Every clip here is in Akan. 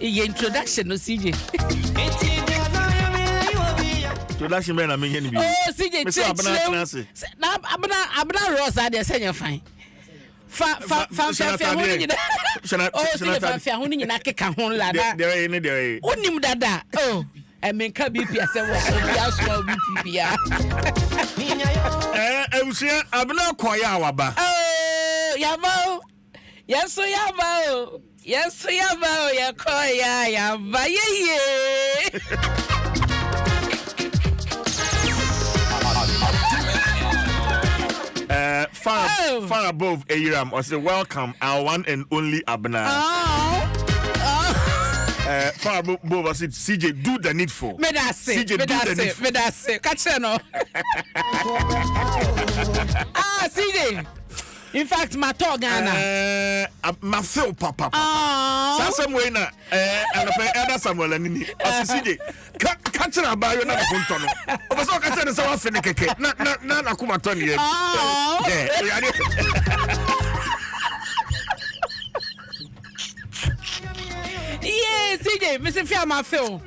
introduction no CJ. Introduction man, I mean, oh CJ, abna Rosa de senya fine. Fa huni nyina. Oh CJ fa huni nyina keka ho lada. There. Unim dada. Oh, I mean ka BP asem wo so BP bia. Eusia abna koya awaba. Oh, yabo. Yes, yabo. Yes, yabo, ya koya yaba ye. Far above Aram, I say welcome our one and only Abna. Far above, I said CJ, do the needful. CJ, do the needful. Catch no. CJ. In fact, my talk Ghana. My feel papa. Somewhere na and a Samuel and me. CJ, catch a bio na puntono. I was all catching so often. Na kuma Tony. Yes, CJ, Mr. Fiama Phil.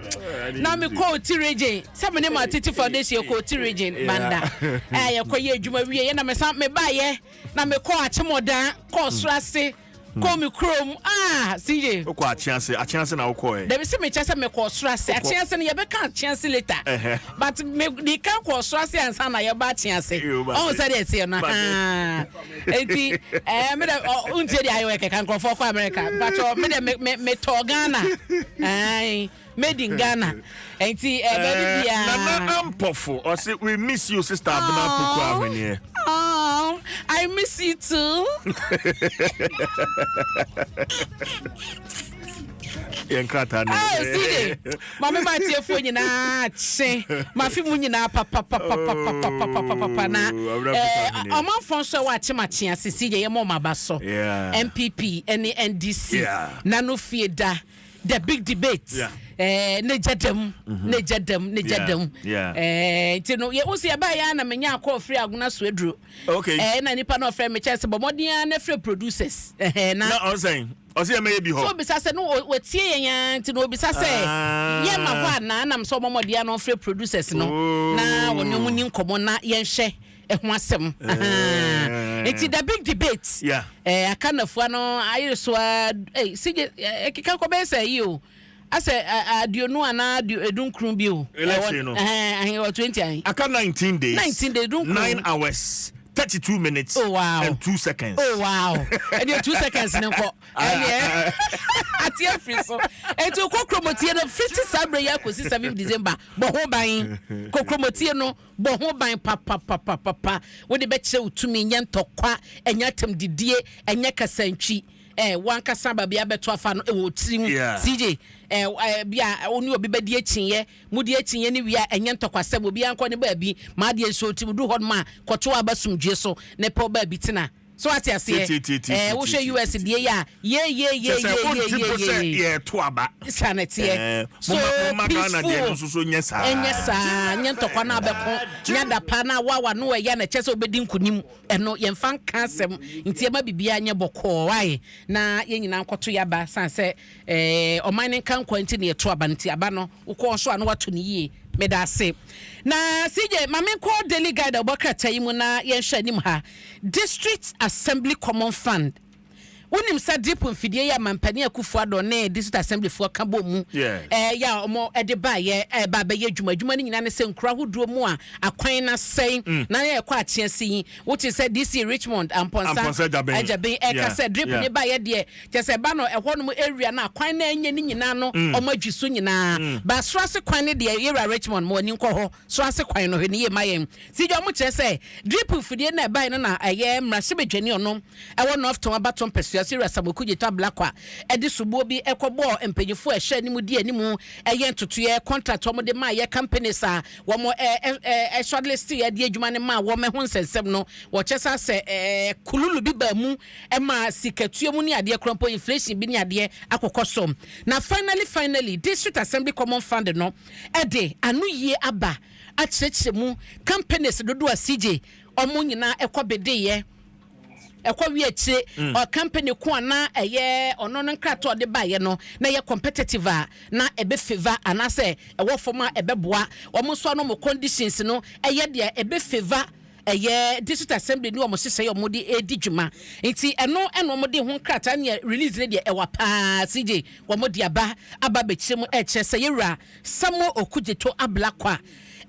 Now me call T-Region. Somebody my Titi Foundation call T-Region Banda. I acquire Juma, and I'm a sample me buy ye. Now me call Chimoda, call Strassi, call me Chrome. CJ. A chance now call. There is some chance me call Strassi. A chance and you can't chance later. But they can't call Strassi and Sana your bad chance. Oh, said it's here now. Eti unjedi ayo can go for America but me to Ghana made in Ghana enti baby bia na ampofo or say we miss you sister Abna Poku Ahwenye. Oh, I miss you too. Yankata na CJ mama mati efo nyina che mafi mu nyina papa na omanfo so wa chemache ase CJ ye mo mabaso MPP and NDC na no fieda the big debate ne jadam tino ye usi aba ya na menya akọ free aguna so eduro okay na nipa no free me chese bomodia na free producers na I'm saying Osi me bi ho. So bisa se no wetie yan ti no bisa se ye ma ho na nam so momodia no free producers no na wonyo ni nkomo na ye nhwe ho asem it's the big debate akanafua no ayeso CJ ekika ko be say you ase aduonu ana edunkrum bi o election no 20 aka 19 days 9 edunkrum hours 32 minutes and 2 seconds. Oh wow. And you 2 seconds nko. Atia free so. And to kokromotie no 50 sabre ya kosi 7 December. Bo ho ban. Kokromotie no bo ho ban papa. We de be che utumi nya ntokwa enya tem didie enya kasantwi. One kasaba bia beto afa no e wo tirim CJ bia oni obi bedi achinye mudi achinye ni wia enye ntokwasem obi anko ne ba bi ma de so tim du hod ma kwoto abasumdwe so ne pe ba bi tina so ati ase wo hwe US die ya ye to aba sanete so Ghana de so nyesa nye ntokwa na abeko nya da pa na wawa no ya na chese obedi nkunim eno ye mfa kansem ntie ma bibia nye boko wai na ye nyina nkoto ya ba sanse omane kan kwanti ne to aba nti aba no ukọ so anu wato ne yie medase na CJ mame ko daily guide obokata yi mu na ye hwa nim ha District Assembly Common Fund unim sa drip mfidie ya mampani akufo ado ne District Assembly fo ka bom mu ya omo ede ba ye ba ba ye dwuma ni nyina ne se nkura hoduo mu a akwan na sei na ye kwa achiase yi which say DC Richmond Amponsa ajaben ka se drip ne ba ye de je se ba no ehwo no area na akwan na anya ni nyina no omo adwiso nyina ba soase kwan ne de ye Richmond mo ni nkọ ho soase kwan no he ne ye mayen si je omo kire se drip mfidie na ba no na aye mrase bedwani ono ewo north ton abaton pesu serious saboku jeta blackwa edi subo bi ekobo empanyefo ehwe ni mu die ni mu eye ntoto ye contract omo de ma ye companies a wo mo shortlist ye de adwuma ne ma wo me ho nsensem no wo chesa se kululu bi ba mu e ma sikatuo mu ni ade krompo inflation bi ni ade akokosom na finally District Assembly Common Fund no ede anu ye aba a cheche mu companies dodo a CJ omo nyina ekobede ye ekwa wi achi or company ko na eye ono no nkrato de ba ye no na ye competitive na ebe favor anase ewo forma ebe boa omo so no mo conditions no eye de ebe favor eye district assembly ni omo sese ye omo di edijuma nti eno omo di ho nkrata na release ne de ewa pa CJ omo di aba be chim chese yewura samo okujeto ablakwa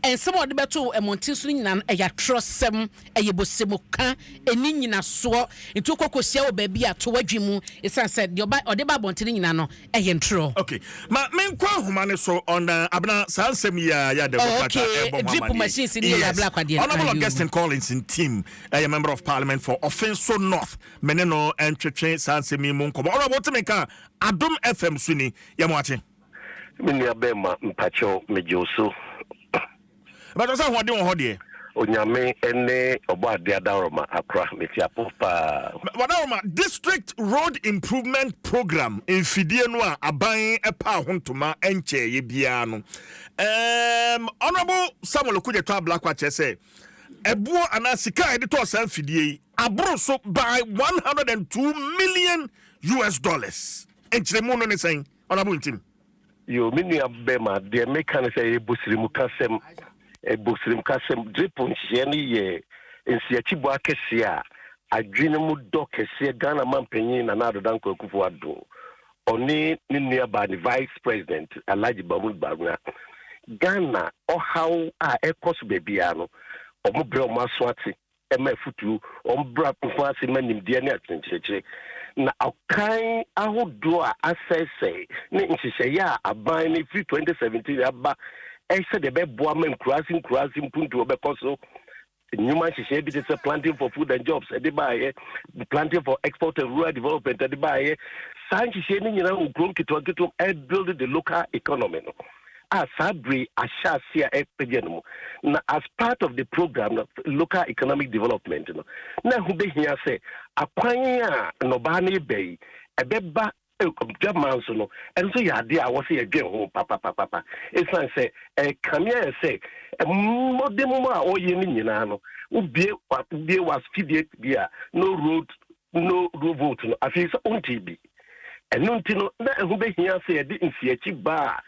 and some of the beto emontin so nyina eya trosem eyebosem ka eni nyina so nti kokosia wo baabi a to wadwemu isan said the ode ba bontin nyina no eye ntro. Okay, ma menkwa homa ne so on abna sansem ya democrata drip machines ni ya black kwade honorable Augustine Collins in team a member of parliament for Offenso North meneno entwetwe sansem mu nkobo honorable temeka Adom FM suni ya mwache mini abema mpacho mejoso but also what do you de onyame ene obade adaroma akra meti apopa wadaroma district road improvement program in fidie no a aban epa hontoma enche ye bia no honorable Samuel Kujeto Ablakwa chese ebuo anasika editor san fidie abro so by $102 million enchiremu no ne sen honorable team yo mini abema de meka say ebusirimu kasem drip nhyeni ye nsiachibo akese a adwene mu dokese Ghana mampanyin na Nado Danko Akufo-Addo oni ni nearby vice president Alhaji Baruna Ghana how a ekos bebia no omobre omaswati ema futu ombra pfasi manim de ne atwenkyekye na akan ahodo a asese ne nhyehyɛ ya aban ne free 2017 aba said the best woman crossing punto bekoso nyuma hyehyɛ bi te planting for food and jobs de bae planting for export and rural development de bae san hyehyɛ ni nyina ukron kitwa build the local economy no sabri ashasi a epegeno na as part of the program of local economic development no na hu be hia say akwan a no ba na ebei ebeba German so no and so ya dia wo say adwen ho papa esan say kamia say modem a oye ni nyina no ubie was fidie bia no road vote no afi so onti bi eno nti no na hu be hia say de nsiachi ba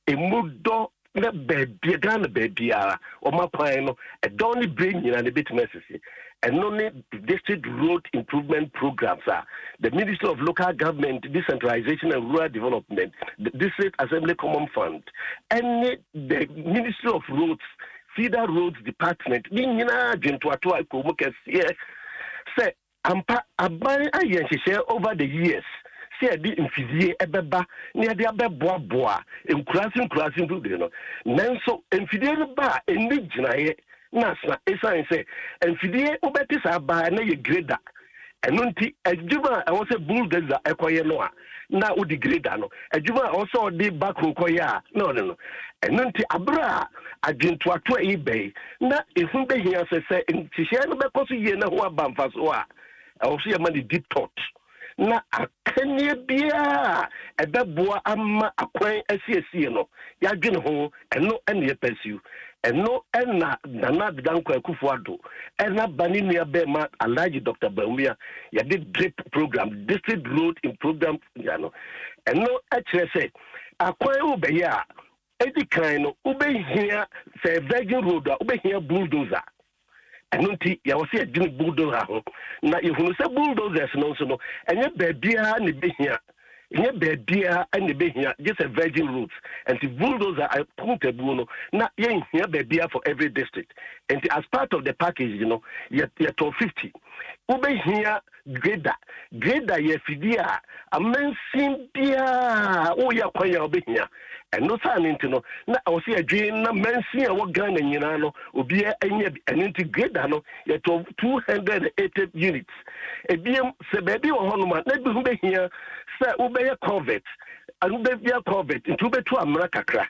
emudo na bebia Ghana bebia o mapan no edon ni brain nyina ne betimesisi and only district road improvement programs are the Ministry of Local Government, Decentralization and Rural Development, the District Assembly Common Fund, and the Ministry of Roads, Feeder Roads Department. Say, ampa aban ayen over the years. See, di infidie ebeba near the abeboa encouraging do no. Nanso infidie ba eni ginaye. Nasna esan say enfidie obeti sa ba na ye grader eno nti adwuma I want say bulldozer ekoye no a na odi grader no adwuma also di backroom koye a no eno nti abra adwinto ato ebei na ehun be hia say ntihye no bekoso ye na ho abamfa so a also ye man deep thought na akanye bia ebeboa ama akwan asiesie no ya dwene ho eno ene ye pursue eno ena Nana Danko Akufo-Addo ena bani nua bema Alhaji Dr. Baumia ya did drip program district road in program no eno akire say akwan ubeya edi kan no ubehia say virgin road ubehia bulldozer eno nti ya wose adwene bulldozer ho na yehunu say bulldozers no so no enye baabia ne behia nye bebia and behia just a virgin routes and the bulldozer are accountable no na yen here bebia for every district and as part of the package you know yet 50 ube here grader ye fidia amensin bia o ya kwanya ube here and no san into no na o see adwin na mensin a wo Ghana nyina no obi enye an integrator no yet 280 units ebiem se baby wo hono ma na bi hu be here say ubeye covet and ubeye covet into be to amra kakra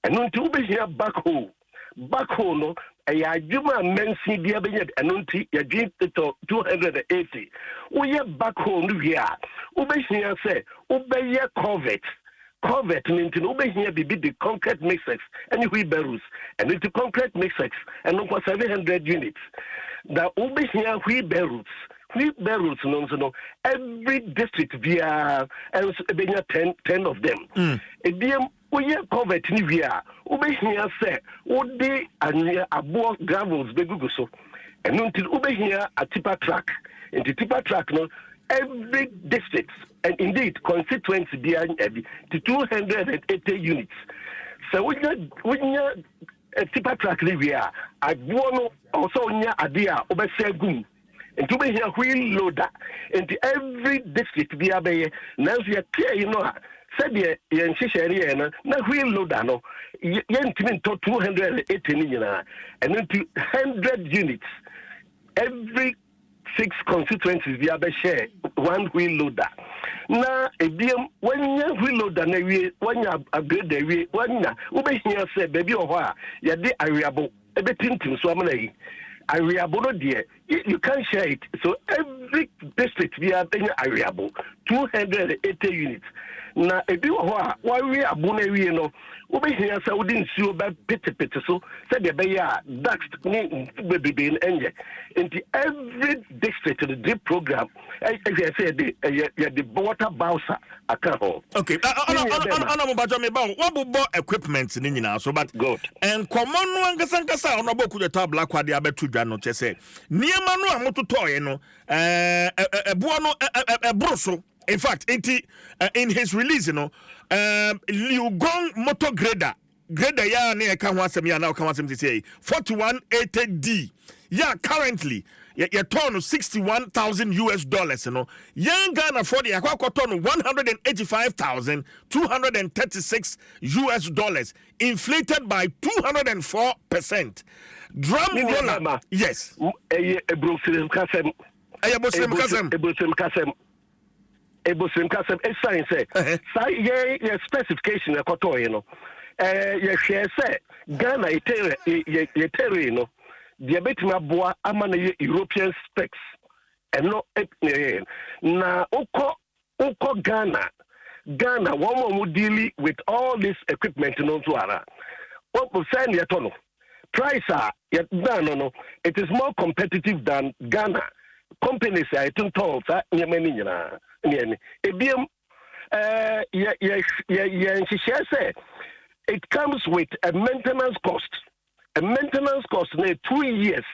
eno nti ubehia backhoe no ya adwuma mensi bia benye eno nti ya dwin to 280 uye backhoe no wi a ubehia say ubeye covet means no be here be the concrete mixers and wheelbarrows and into concrete mixers and over 700 units. The over here wheelbarrows wheelbarrows no every district via and 10 of them. We are covered in via ube here say would they and abo gravels begugu so and until ube here a tipper track and the tipper track no every district and indeed constituency behind the 280 units. So when you a tipper track via I want also near idea over gum and to be here wheel loader into every district via bay now we are clear said the yen na wheel loader no yen timin to 280 and into 100 units every 6 constituencies via be share one wheel loader. Na ebiem when you wheel loader na wie when you upgrade the wie when na ube here say baby o ho a ye de ariabo ebetintim so amana yi ariabo no de you can't share it, so every district via be ariabo 280 units. Na ebi wo ho a wa wie abo na wie no ube here say we didn't see about pete so said the be ya dax ni bebe enje into every district the drip program I say the water bowser account. Okay, ana mo bajo me ba wo bo equipment ni nyina so but good and common no angasankasa ono boku the tab black kwade abetu dwa no chese niema no amototoye no ebuo no ebroso. In fact, in his release, Liugong motor grader ya ne eka ho asem ya na eka ho asem say 4180D. Yeah, currently you turn $61,000, Young Ghana for the turn $185,236, inflated by 204%. Drum roller, yes. Ebosem kasem sign say say specification ekoto ye share say Ghana etere no the betima boa ama na European specs and no na uko Ghana one more deal with all this equipment no to ara what percent ye to no price no it is more competitive than Ghana companies I think told nyamani nyina ebiem it comes with a maintenance cost na 2 years,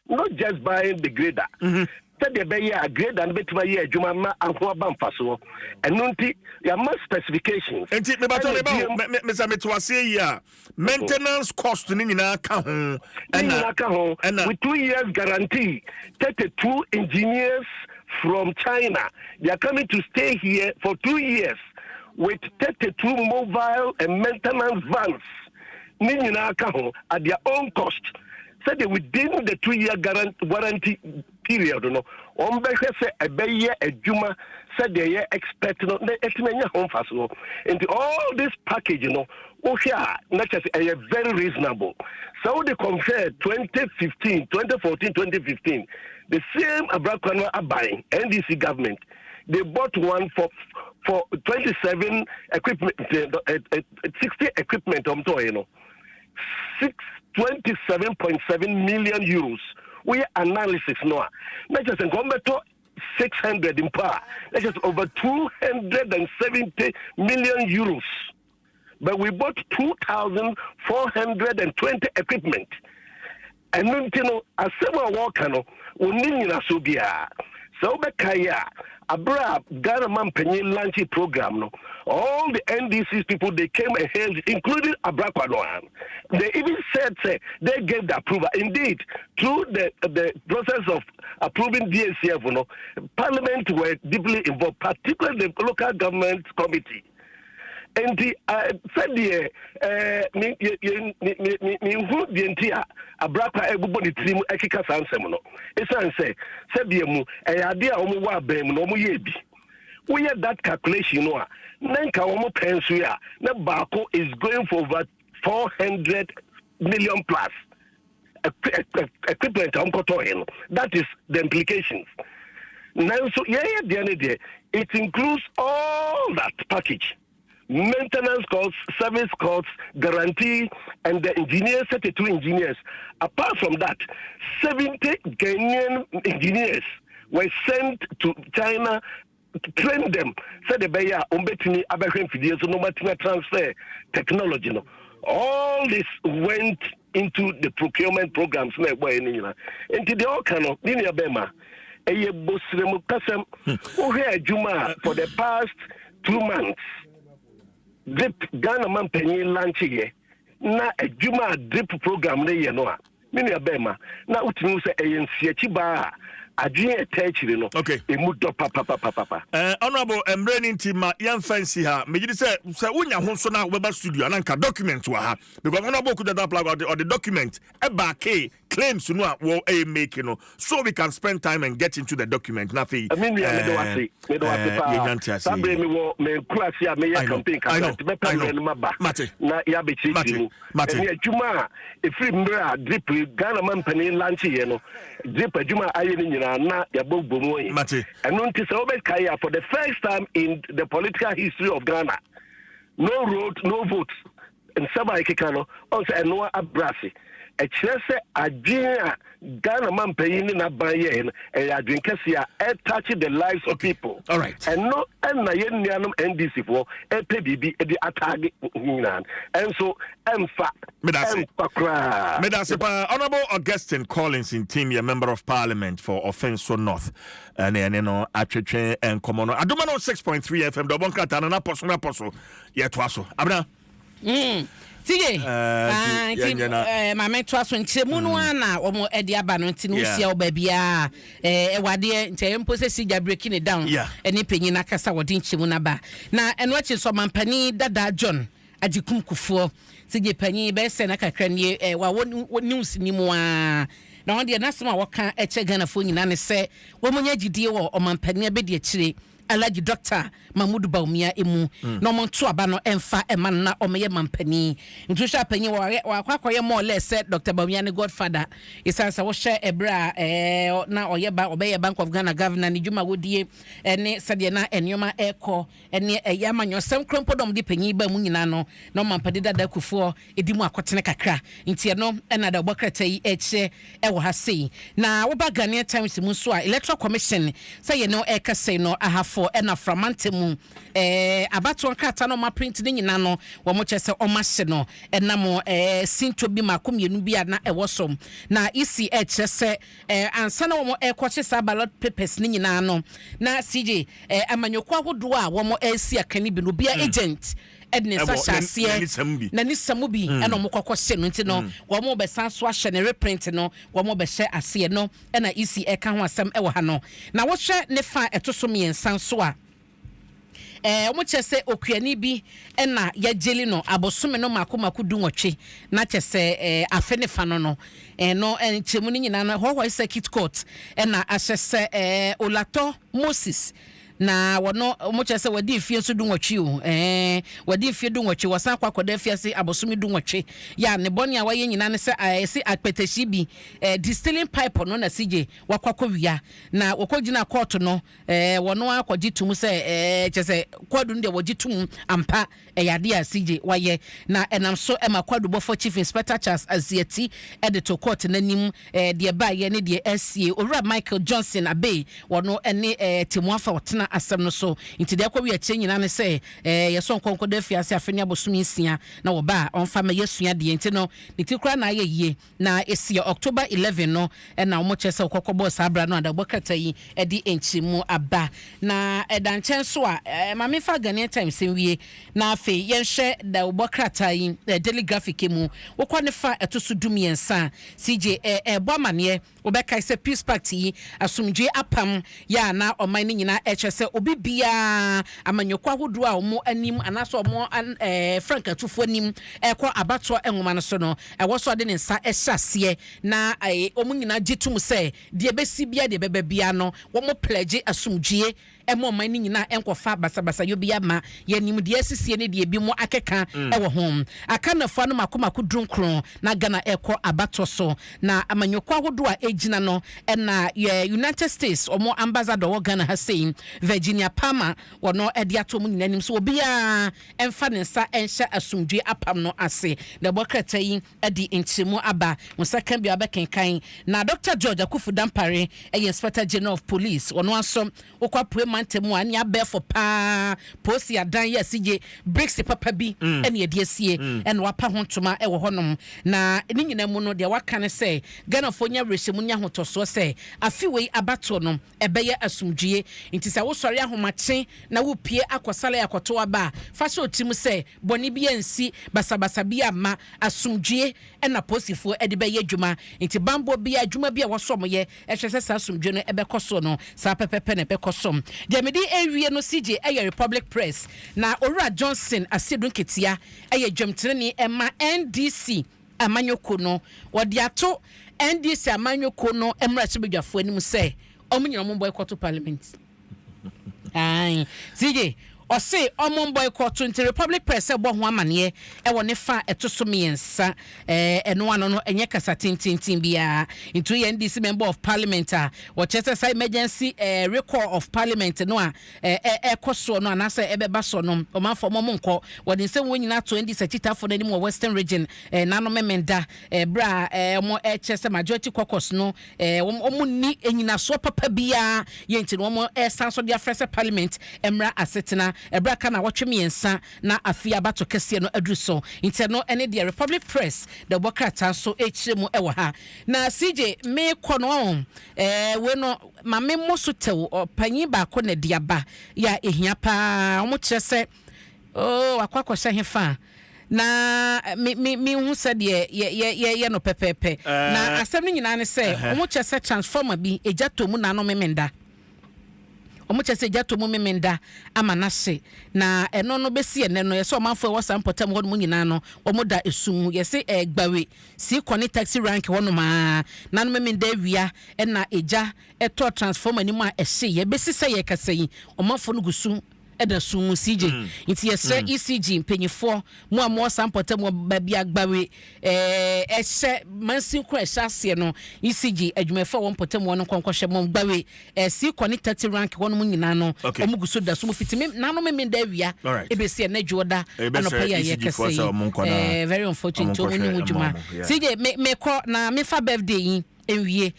not just buying the grader. Said the bay a grader and bet by year juma and bamfaso and nunti ya must specifications and me ba Mr. Metwase ya maintenance cost ni nyina ka ho and with 2 years guarantee 32 engineers from China. They are coming to stay here for 2 years with 32 mobile and maintenance vans at their own cost. Said that within the 2-year warranty period, a Juma said they expect into all this package, not just very reasonable. So they compare 2014, 2015. The same Abrakwana are buying NDC government. They bought one for 27 equipment, 60 equipment 27.7 million euros. We analysis now. Not just in Gombeto 600 in power. That's just over 270 million euros. But we bought 2,420 equipment. And as several workers, so Bekaya, Abra Ghana Man Penny Lanchi program, all the NDC's people they came and hailed, including Abrakwadwan. They even said they gave the approval. Indeed, through the process of approving DSCF, Parliament were deeply involved, particularly the local government committee. And the said the entire Abraka everybody team Ekika Sansemono. It's say said the idea omu bem no yebi. We had that calculation Nanka omu pensuya na Bako is going for over 400 million plus equipment that is the implications. Now so the end day it includes all that package. Maintenance costs, service costs, guarantee, and the engineers, 32 engineers. Apart from that, 70 Ghanaian engineers were sent to China to train them. Said the Bayer, Umbetini, Aberham Fidia, so no matter transfer technology. No. All this went into the procurement programs. Into the all kind of Linia Bema. For the past 2 months, drip Ghana man penny lunch here. Na a Juma drip program ne yenoa. Linia Bema. Na utinu se ANC chiba. Okay. Honorable Embrain Tima, young fancy her. Maybe say, Unya Honsona Weber Studio and Anka document to her. Because Honorable could have applied or the document, a claims to know what a making, so we can spend time and get into the document. Nothing. I mean, I know. Na Yabobomoy. And for the first time in the political history of Ghana, no road, no votes. And Saba Kikano, also and Noah Abrasi. A chese Ajia Ghana man paying in a bayen, and Adrincasia, touching the lives of people. All right. And no, and Nayanianum NDC for a PBB at the attack. And so, Medasipa, Honorable Augustine Collins in team, a member of Parliament for Offenso North, and Atreche and Comono. Adom 106.3 FM, the Bonkata, and Apostle, yet Dwaso. Abna. Sige, Mamma Dwaso Nsem omo Ediaba no nti no sia obabia ewade ntempo se sija breaking it down eni penyi na kasa wodi nchemu na ba na eno achi so mampani dada John ajikum kufuo sige penyi be se na kakra ne wa news ni mu a na won de nasema woka eche Ghana fo nyina ne se wo munya gidie wo omampani abedi akire Alaji Doctor Mahmoud Baumia emu no monto aba no emfa ema na omeye mampani ntusha panyi wa kwakoye more less Dr. Baumia ne godfather isansa wo hye ebra na oyeba obeye Bank of Ghana governor ni Juma wodie ne sade na enoma eko ene eyama nyosem krompodom de panyi ba mu nyina no no mampadi dada kufuo edimu akotene kakra ntie no na da bokrata yi eche ewo ha sei na wo ba Ghanaian Times mu so a Electoral Commission say ye no ekase no ahafo ena framantemu abato nkata no ma print ni nyina no wo mo chese o ma hye no ena mo sinto bi makomienu bi na ewosom na ECH chese ansa na wo mo ekoche sa ballot papers ni nyina no na CJ amanyoko ahodo a wo mo asi akani bi no bia agent edne sa shasie na ni samubi ena mo kokko hye no ntino wo mo be san so ahye ne reprint no wo mo be hye ase no ena ECH ka ho asem ewo ha no na wo hye ne fa etoso miensan so a omo chese okuani bi ena ya jeli no abosome no makomako dunwotwe na chese afe ne fa no no no enchemu ni nyina no ho circuit court ena asese Olato Moses na wono omo chese wadi fie so dunwotwe o wadi fie dunwotwe wasan kwakoda fie se abosome dunwotwe ya ne boni a waye nyina ne se se akpetashi bi distilling pipe no na CJ wakwakowia na wokogina court no wono akwagitum se chese kwadu nde wogitum ampa yade a CJ waye na enam so ema kwadu bofo chief inspector Charles Aziati editor court nanim de ba ye ne de SCA Owura Michael Johnson Abe wono ene timuafa wotena asem no so nti de akwa wi ache nyina ne se yeso nkonko da fiase afeni abosumi nsia na wo ba onfa ma yesua de nti no nitikura na aye yie na esi October 11 no na omo chese okokọbọ sabra no adabokata yi edi enchimu aba na edanchen so a mame fa Ghanaian Times wie na afi yenhwe da obokrata yi daily graphic mu wokọ ne fa etoso dumiensa CJ boamane obeka ise peace party asumdwe apam ya na oman ni nyina echese obi bia amanyokwa hodo a omo anim anaso omo frank atufo anim ekọ abato enwoma no so no ewoso de ne nsa ehyase na omo nyina gitum se de besi bia de beba bia no wo mo pledge asumdwe emo man ni nyina enkofa basabasa yobi ama ye nim de asisie ne de bi mo akeka ewo hom aka na fa no makomako drunkron na Ghana ekọ abato so na amanyoko ahodo a ejina no na United States omo ambassador wo Ghana ha saying Virginia Palmer wono ede atom nyinanim so obi a emfa ne nsa enhye asumdwe apam no ase na bokrata yi edi nchemu aba musaka bia bekenkan na Dr. George Akufu Dampare Inspector General of Police wono asom okwapoe mantemu ani abefo pa posi adan ya sije bricks papa bi ene ede asie ene wapa hontoma ewo honom na ni nyina mu no de waka ne se Ghana fo nya rehemu nya hotoso se afiwei abato no ebeye asumdwie nti se wo sori ahomache na wo pie akosale akoto aba fa se otim se boni bi ansi basabasa bi ama asumdwie ena posifo ede beye dwuma nti bambo bi adwuma bi a wosom ye ehwese sa asumdwie no ebekoso no sa pepepe ne bekosom de medi ewie no CJ eye Republic Press na Owura Johnson asedun ketia eye dwamtene ema NDC amanyoko no wodi ato NDC amanyoko no emra chibedwafo anim se omunyina mo boycott parliament ai CJ Ose omon boycott into Republic Press ebo ho amane e woni fa etoso miensa eno ano no enye kasa tintintin bia into NDC member of parliament what say emergency recall of parliament no ekoso no anase ebeba so no omanfo momonko wodi se wonyina to NDC titafo nanim Western region nano memenda bra mo chese majority caucus no omunni enyina so papa bia yenti no mo sanso dia fresh parliament emra asetena ebraka na watwe miensa na afia bato kese no adruso interno ene the Republic Press the bokrata so echiremu ewo ha na CJ me kono we no mame moso tew panyi ba ko na diaba ya ehia pa omo kyerese akwakosha hefa na mi hu se de ye no pepepe na asem ni nyina ne se omo kyerese transformer bi ejato mu na no memenda omuchese jato mu memenda amanase na eno no besi ene no yeso manfo wo sampotam ho no nyina no omoda esum yese gbawe si koni taxi rank wono ma na no memenda awia na eja eto transformer ni mu a ehye ye besi se ye kasayi omanfo no gusu eda sumu CJ nti yese ECG mpanyifo mu a mo sampotam ba bia gbawe ehye mansin kro ehye no ECG adwumefo won potam won konkohye mo gbawe si koni 30 rank won mu nyina no omuguso da sumu fitimi na no memenda awia ebesi na dwoda anopa ye kase very unfortunate to woni hujuma CJ me ko na me fa birthday yi enwie